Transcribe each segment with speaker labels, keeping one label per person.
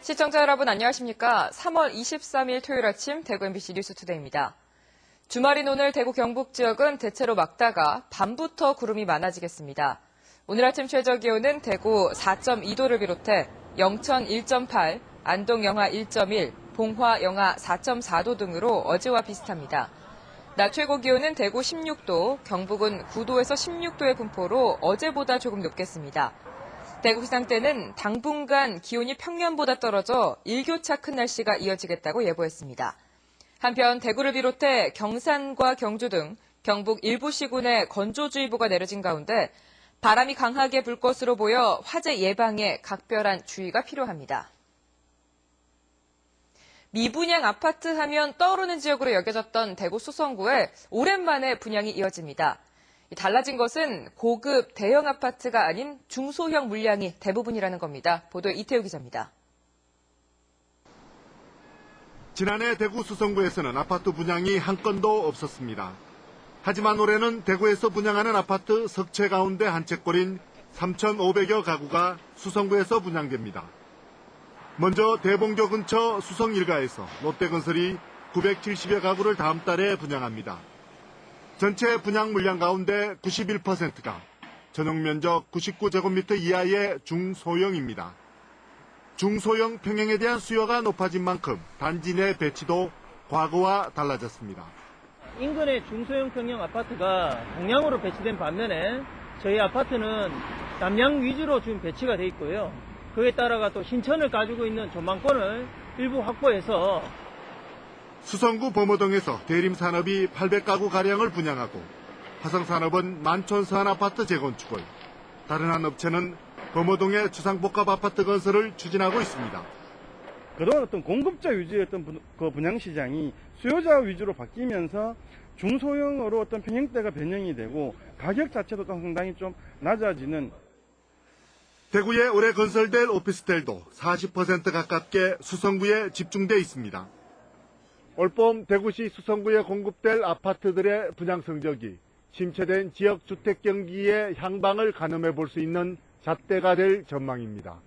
Speaker 1: 시청자 여러분 안녕하십니까? 3월 23일 토요일 아침 대구 MBC 뉴스투데이입니다. 주말인 오늘 대구 경북 지역은 대체로 맑다가 밤부터 구름이 많아지겠습니다. 오늘 아침 최저기온은 대구 4.2도를 비롯해 영천 1.8, 안동 영하 1.1, 봉화 영하 4.4도 등으로 어제와 비슷합니다. 낮 최고 기온은 대구 16도, 경북은 9도에서 16도의 분포로 어제보다 조금 높겠습니다. 대구 기상대는 당분간 기온이 평년보다 떨어져 일교차 큰 날씨가 이어지겠다고 예보했습니다. 한편 대구를 비롯해 경산과 경주 등 경북 일부 시군에 건조주의보가 내려진 가운데 바람이 강하게 불 것으로 보여 화재 예방에 각별한 주의가 필요합니다. 미분양 아파트 하면 떠오르는 지역으로 여겨졌던 대구 수성구에 오랜만에 분양이 이어집니다. 달라진 것은 고급 대형 아파트가 아닌 중소형 물량이 대부분이라는 겁니다. 보도에 이태우 기자입니다.
Speaker 2: 지난해 대구 수성구에서는 아파트 분양이 한 건도 없었습니다. 하지만 올해는 대구에서 분양하는 아파트 석 채 가운데 한 채꼴인 3,500여 가구가 수성구에서 분양됩니다. 먼저 대봉교 근처 수성 일가에서 롯데건설이 970여 가구를 다음 달에 분양합니다. 전체 분양 물량 가운데 91%가 전용 면적 99제곱미터 이하의 중소형입니다. 중소형 평형에 대한 수요가 높아진 만큼 단지 내 배치도 과거와 달라졌습니다.
Speaker 3: 인근의 중소형 평형 아파트가 동량으로 배치된 반면에 저희 아파트는 남양 위주로 지금 배치가 돼 있고요. 그에 따라가 또 신천을 가지고 있는 전망권을 일부 확보해서
Speaker 2: 수성구 범어동에서 대림산업이 800가구가량을 분양하고 화성산업은 만촌서안 아파트 재건축을, 다른 한 업체는 범어동의 주상복합 아파트 건설을 추진하고 있습니다.
Speaker 4: 그동안 어떤 공급자 위주의 어떤 그 분양 시장이 수요자 위주로 바뀌면서 중소형으로 어떤 평형대가 변형이 되고 가격 자체도 상당히 좀 낮아지는.
Speaker 2: 대구에 올해 건설될 오피스텔도 40% 가깝게 수성구에 집중돼 있습니다. 올봄 대구시 수성구에 공급될 아파트들의 분양 성적이 침체된 지역 주택 경기의 향방을 가늠해 볼 수 있는 잣대가 될 전망입니다.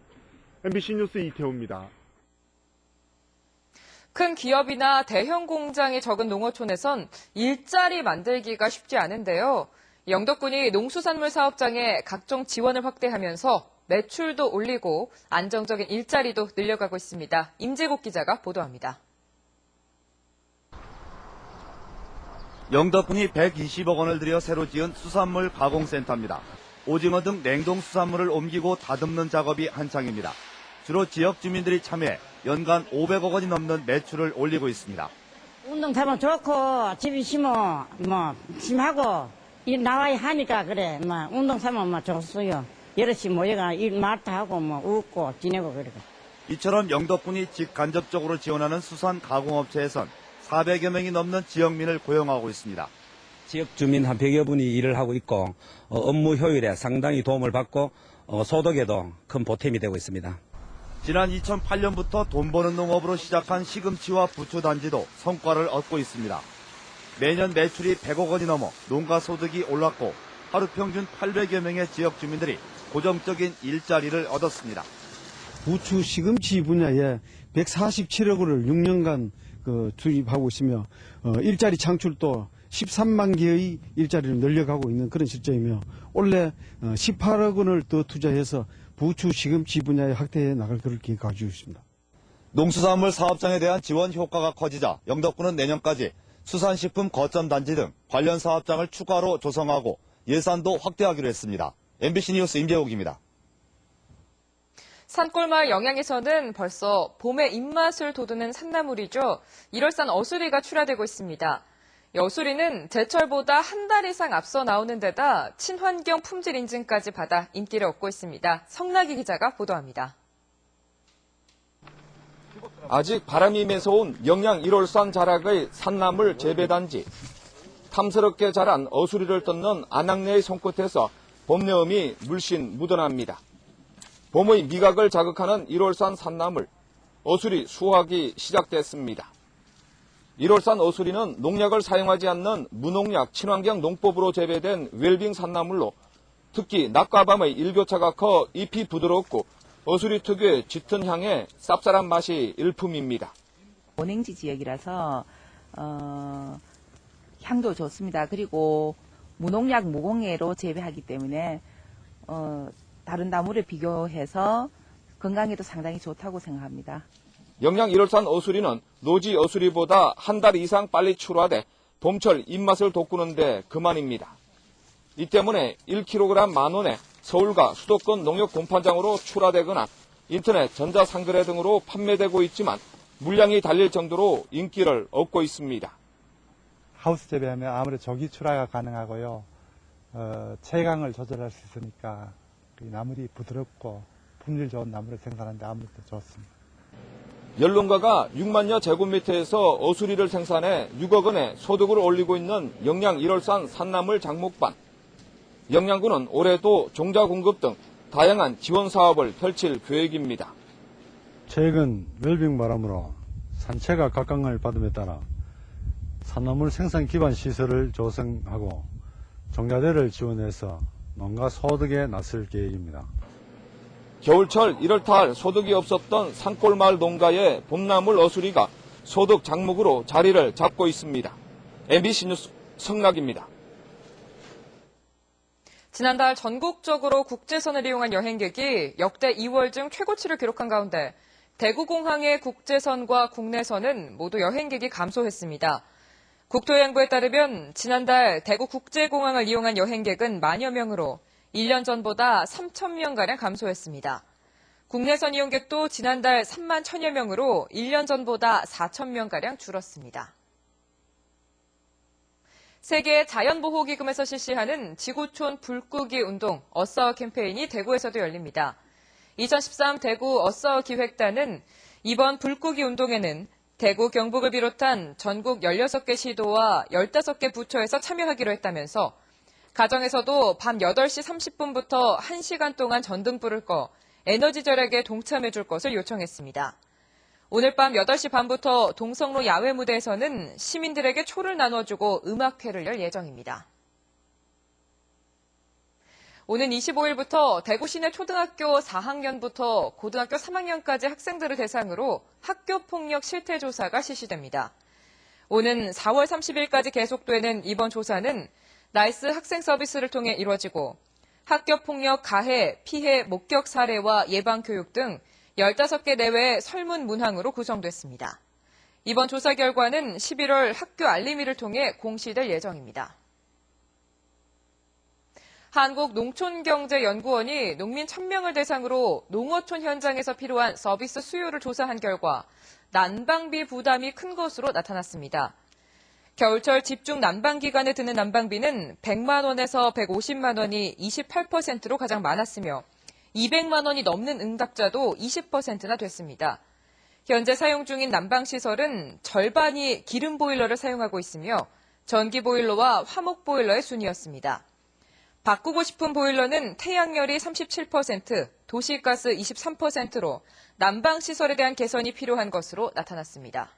Speaker 2: MBC 뉴스 이태우입니다.
Speaker 1: 큰 기업이나 대형 공장이 적은 농어촌에선 일자리 만들기가 쉽지 않은데요. 영덕군이 농수산물 사업장에 각종 지원을 확대하면서 매출도 올리고 안정적인 일자리도 늘려가고 있습니다. 임재국 기자가 보도합니다.
Speaker 5: 영덕군이 120억 원을 들여 새로 지은 수산물 가공센터입니다. 오징어 등 냉동 수산물을 옮기고 다듬는 작업이 한창입니다. 주로 지역 주민들이 참여해 연간 500억 원이 넘는 매출을 올리고 있습니다.
Speaker 6: 운동 타면 좋고 집이 심어 심하고 일 나와야 하니까 그래. 운동 타면 좋어요. 여럿이 모여가 일 말도 하고 웃고 지내고 그래.
Speaker 5: 이처럼 영덕군이 직간접적으로 지원하는 수산 가공업체에선 400여 명이 넘는 지역민을 고용하고 있습니다.
Speaker 7: 지역 주민 한 100여 분이 일을 하고 있고 업무 효율에 상당히 도움을 받고 소득에도 큰 보탬이 되고 있습니다.
Speaker 5: 지난 2008년부터 돈 버는 농업으로 시작한 시금치와 부추 단지도 성과를 얻고 있습니다. 매년 매출이 100억 원이 넘어 농가 소득이 올랐고 하루 평균 800여 명의 지역 주민들이 고정적인 일자리를 얻었습니다.
Speaker 8: 부추 시금치 분야에 147억 원을 6년간 투입하고 있으며 일자리 창출도 13만 개의 일자리를 늘려가고 있는 그런 실정이며 올해 18억 원을 더 투자해서 부추 시금치 분야에 확대해 나갈 것을 계획하고 있습니다.
Speaker 5: 농수산물 사업장에 대한 지원 효과가 커지자 영덕군은 내년까지 수산식품 거점 단지 등 관련 사업장을 추가로 조성하고 예산도 확대하기로 했습니다. MBC 뉴스 임재욱입니다.
Speaker 1: 산골마을 영양에서는 벌써 봄의 입맛을 돋우는 산나물이죠. 1월산 어수리가 출하되고 있습니다. 어수리는 제철보다 한 달 이상 앞서 나오는 데다 친환경 품질 인증까지 받아 인기를 얻고 있습니다. 성나기 기자가 보도합니다.
Speaker 9: 아직 바람이 매서운 영양 1월산 자락의 산나물 재배단지. 탐스럽게 자란 어수리를 뜯는 아낙네의 손끝에서 봄여움이 물씬 묻어납니다. 봄의 미각을 자극하는 1월산 산나물, 어수리 수확이 시작됐습니다. 1월산 어수리는 농약을 사용하지 않는 무농약 친환경 농법으로 재배된 웰빙 산나물로 특히 낮과 밤의 일교차가 커 잎이 부드럽고 어수리 특유의 짙은 향에 쌉쌀한 맛이 일품입니다.
Speaker 10: 원행지 지역이라서 향도 좋습니다. 그리고 무농약 무공해로 재배하기 때문에 다른 나무를 비교해서 건강에도 상당히 좋다고 생각합니다.
Speaker 9: 영양 1월산 어수리는 노지 어수리보다 한 달 이상 빨리 출하돼 봄철 입맛을 돋구는데 그만입니다. 이 때문에 1kg 10,000원에 서울과 수도권 농협 공판장으로 출하되거나 인터넷 전자상거래 등으로 판매되고 있지만 물량이 달릴 정도로 인기를 얻고 있습니다.
Speaker 11: 하우스 재배하면 아무래도 조기 출하가 가능하고요. 체감을 조절할 수 있으니까 나물이 부드럽고 품질 좋은 나물을 생산하는데 아무래도 좋습니다.
Speaker 9: 연농가가 6만여 제곱미터에서 어수리를 생산해 6억 원의 소득을 올리고 있는 영양 1월산 산나물 장목반. 영양군은 올해도 종자 공급 등 다양한 지원 사업을 펼칠 계획입니다.
Speaker 12: 최근 웰빙 바람으로 산채가 각광을 받음에 따라 산나물 생산 기반 시설을 조성하고 종자대를 지원해서 농가 소득에 나설 계획입니다.
Speaker 9: 겨울철 1월달 소득이 없었던 산골마을 농가의 봄나물 어수리가 소득 장목으로 자리를 잡고 있습니다. MBC 뉴스 성락입니다.
Speaker 1: 지난달 전국적으로 국제선을 이용한 여행객이 역대 2월 중 최고치를 기록한 가운데 대구공항의 국제선과 국내선은 모두 여행객이 감소했습니다. 국토해양부에 따르면 지난달 대구국제공항을 이용한 여행객은 만여 명으로 1년 전보다 3,000명가량 감소했습니다. 국내선 이용객도 지난달 3만 1,000여 명으로 1년 전보다 4,000명가량 줄었습니다. 세계 자연보호기금에서 실시하는 지구촌 불끄기 운동 어싸어 캠페인이 대구에서도 열립니다. 2013 대구 어싸어 기획단은 이번 불끄기 운동에는 대구, 경북을 비롯한 전국 16개 시도와 15개 부처에서 참여하기로 했다면서 가정에서도 밤 8시 30분부터 1시간 동안 전등불을 꺼 에너지 절약에 동참해 줄 것을 요청했습니다. 오늘 밤 8시 반부터 동성로 야외 무대에서는 시민들에게 초를 나눠주고 음악회를 열 예정입니다. 오는 25일부터 대구 시내 초등학교 4학년부터 고등학교 3학년까지 학생들을 대상으로 학교폭력 실태조사가 실시됩니다. 오는 4월 30일까지 계속되는 이번 조사는 나이스 학생 서비스를 통해 이루어지고 학교폭력 가해, 피해, 목격 사례와 예방교육 등 15개 내외의 설문 문항으로 구성됐습니다. 이번 조사 결과는 11월 학교 알림위를 통해 공시될 예정입니다. 한국농촌경제연구원이 농민 1,000명을 대상으로 농어촌 현장에서 필요한 서비스 수요를 조사한 결과 난방비 부담이 큰 것으로 나타났습니다. 겨울철 집중 난방 기간에 드는 난방비는 100만 원에서 150만 원이 28%로 가장 많았으며 200만 원이 넘는 응답자도 20%나 됐습니다. 현재 사용 중인 난방시설은 절반이 기름 보일러를 사용하고 있으며 전기 보일러와 화목 보일러의 순이었습니다. 바꾸고 싶은 보일러는 태양열이 37%, 도시가스 23%로 난방시설에 대한 개선이 필요한 것으로 나타났습니다.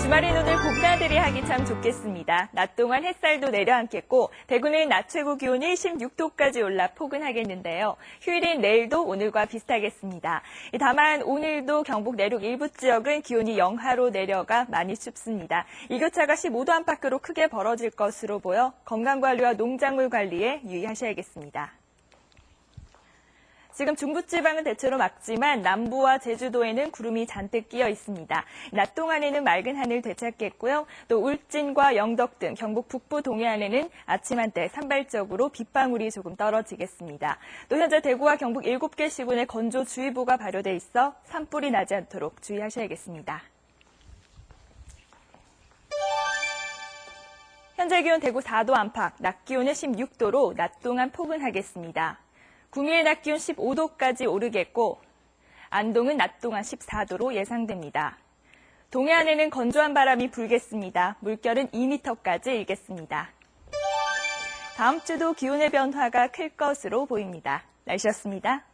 Speaker 13: 주말에 눈을 봄나들이 하기 참 좋겠습니다. 낮 동안 햇살도 내려앉겠고 대구는 낮 최고 기온이 16도까지 올라 포근하겠는데요. 휴일인 내일도 오늘과 비슷하겠습니다. 다만 오늘도 경북 내륙 일부 지역은 기온이 영하로 내려가 많이 춥습니다. 일교차가 15도 안팎으로 크게 벌어질 것으로 보여 건강관리와 농작물 관리에 유의하셔야겠습니다. 지금 중부지방은 대체로 맑지만 남부와 제주도에는 구름이 잔뜩 끼어 있습니다. 낮 동안에는 맑은 하늘 되찾겠고요. 또 울진과 영덕 등 경북 북부 동해안에는 아침 한때 산발적으로 빗방울이 조금 떨어지겠습니다. 또 현재 대구와 경북 7개 시군에 건조주의보가 발효돼 있어 산불이 나지 않도록 주의하셔야겠습니다. 현재 기온 대구 4도 안팎, 낮 기온은 16도로 낮 동안 포근하겠습니다. 구미의 낮 기온 15도까지 오르겠고 안동은 낮 동안 14도로 예상됩니다. 동해안에는 건조한 바람이 불겠습니다. 물결은 2m까지 일겠습니다. 다음 주도 기온의 변화가 클 것으로 보입니다. 날씨였습니다.